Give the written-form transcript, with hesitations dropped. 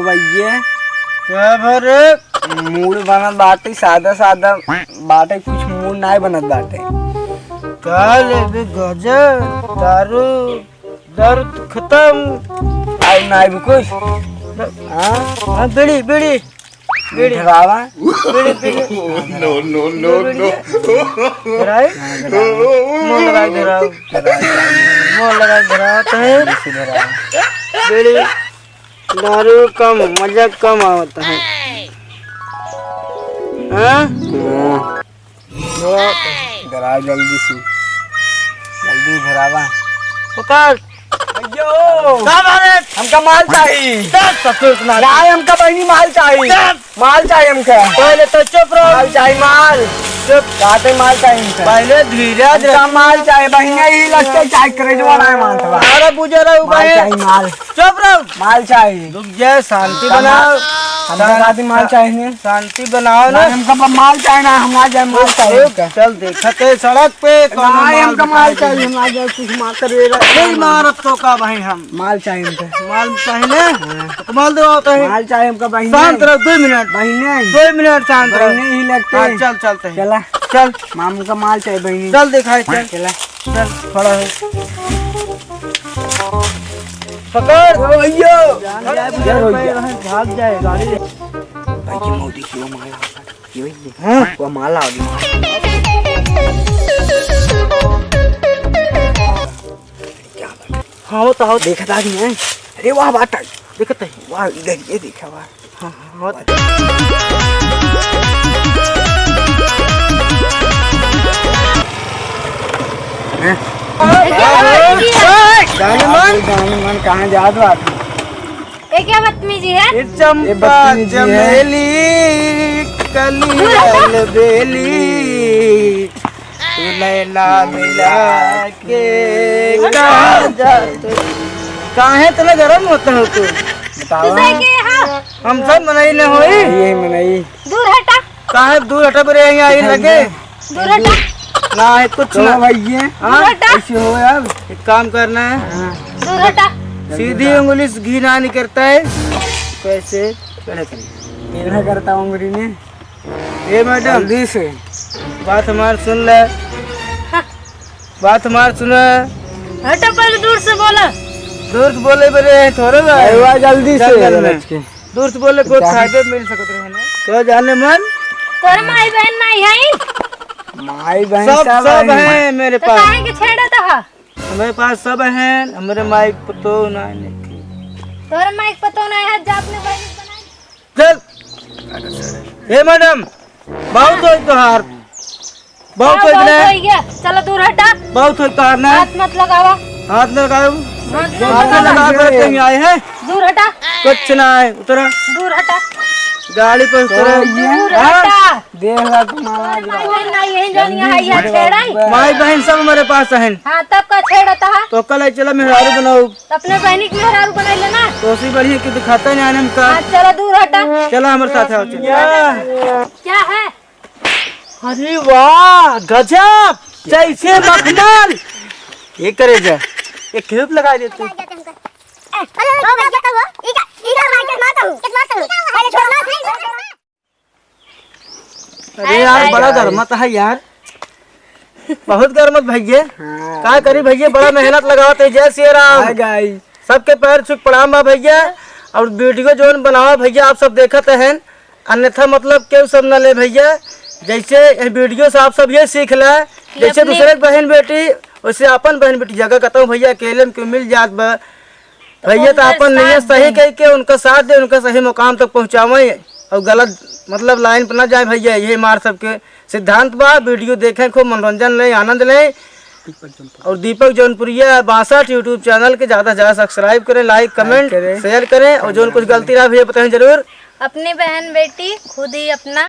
भैया क्या भर मूड बनत बाटे, सादा सादा बाटे, कुछ मूड नहीं बनत बाटे। क्या लेबे गजा दारू दर्द खत्म आई नहीं भी कुछ। हाँ बीड़ी बीड़ी बीड़ी धरावा बीड़ी बीड़ी No. धराई मोल लगा धराओ मोल लगा धराओ तो है बीड़ी दारू कम मजा कम आता है। हाँ धरा जल्दी से, जल्दी धरावा। पकड़ हमका माल चाहिए, नहीं हमका बहनी माल चाहिए, माल चाहिए हमका। पहले तो चुप रहो, माल चाहिए, माल चुप काटे, माल चाहिए हमका। पहले धीरज हमका माल चाहिए, बहनी ही लगते चाय करे जो वाला है माल थवा। अरे बुझे रहो माल चाहिए, माल चुप रहो, माल चाहिए। रुक जाए शांति बनाओ, हमका शादी माल चाहिए, शांति बनाओ ना। हमका माल चाहिए ना, हमारा जाए माल चाहिए हमका। चल देखते सड़क पे नहीं हमका माल चाहिए, हमारा जाए कुछ मार करेगा नहीं मारत तो का भाई हम माल चाहिए हमका। माल चाहिए कमाल दो माल चाहिए हमका बहनी। शांत रहो 2 मिनट बहनी 2 मिनट शांत रहो। बहनी ही लगते हाँ, हैं। चल चलते हैं चला चल मामू का माल चाहिए बहनी। चल दिखाई चल चला चल खड़ा है पकड़ भैया भाग जाए गाड़ी ले। भाई मोदी की वो माला ये हां वो माला आ गई। क्या बात? हाँ तो हाँ देखता नहीं है। अरे वाह बात दिखते वाह इधर ये देखा वाह। हाँ जाने मन कहाँ जात बात। ये क्या बदतमीजी है? ये चंपा बदतमीजी है। चमेली कली बेली तू लैला मिला के कहाँ जाते काहे इतना गरम होता हो तू बताओ तुझे के हाँ हम सब मनाई न होई ये मनाई दूर हटा काहे दूर हटा पर यहाँ आई लगे दूर हटा ना है कुछ तो ना भैया हाँ हटा ऐसे हो अब एक काम करना है दूर हटा सीधी उंगली से घी ना निकलता है कैसे करे केना करता हूँ उंगली ने। ये मैडम जल्दी से बात हमार सुन ले बात हमार सुन हटा पहले दूर से बोला दूर से बोले बरे थोड़े अरे वाह जल्दी से जंगल में। रच के। दूर से बोले कोई फायदे मिल सकते रहे ना क्या जाने मन तोर माई बहन नहीं है माई बहन सब सब है। है मेरे तो पास काहे के छेड़ा था? हमारे पास सब है हमारे माइक पतो ना तोर माई के पता नहीं है जा अपने बहन चल हे मैडम बहुत हो तोहार बहुत हो बहुत इतना हो गया। चलो दूर हटा, बहुत हो तोहार ना हाथ मत लगावा, हाथ लगाओ हाथ लगा लगा कर कहीं आए हैं दूर हटा, कुछ ना है उतरा दूर हटा, गाड़ी पर उतरा दूर हाँ? हटा। देख रहा तुम्हारा माई बहन नहीं है जानिया है या छेड़ा। माई बहन सब हमारे पास है हाँ तब का छेड़ा था? तो कल चला मेहरारू बनाओ अपने बहनी के मेहरारू बना लेना। तो उसी बढ़िया की दिखाता नहीं आने का हाँ चलो दूर हटा। चला हमारे साथ आओ चल क्या है? अरे वाह गजब जैसे मखमल ये करे जा ये खेप लगा देते अरे यार बड़ा गर्मत है यार बहुत गर्मत भैया क्या करी भैया बड़ा मेहनत लगाते जय श्री राम गाई सबके पैर छुक पड़ा बा भैया और वीडियो जोन बनावा भैया आप सब देखते हैं अन्यथा मतलब क्यों सब न ले भैया जैसे वीडियो से आप सब ये सीख ले जैसे दूसरे बहन बेटी वैसे अपन बहन बेटी जगह कहता हूँ भैया अकेले में क्यों मिल जात बा भैया तो अपन नहीं सही कह के उनका साथ दे उनका सही मुकाम तक पहुँचावे और गलत मतलब लाइन पर ना जाए भैया ये मार सबके सिद्धांत बा वीडियो देखें खूब मनोरंजन लें आनंद लें और दीपक जौनपुरिया 62 यूट्यूब चैनल के ज़्यादा से ज़्यादा सब्सक्राइब करें लाइक कमेंट शेयर करें और जो कुछ गलती रहा भैया बताएं जरूर। अपनी बहन बेटी खुद ही अपना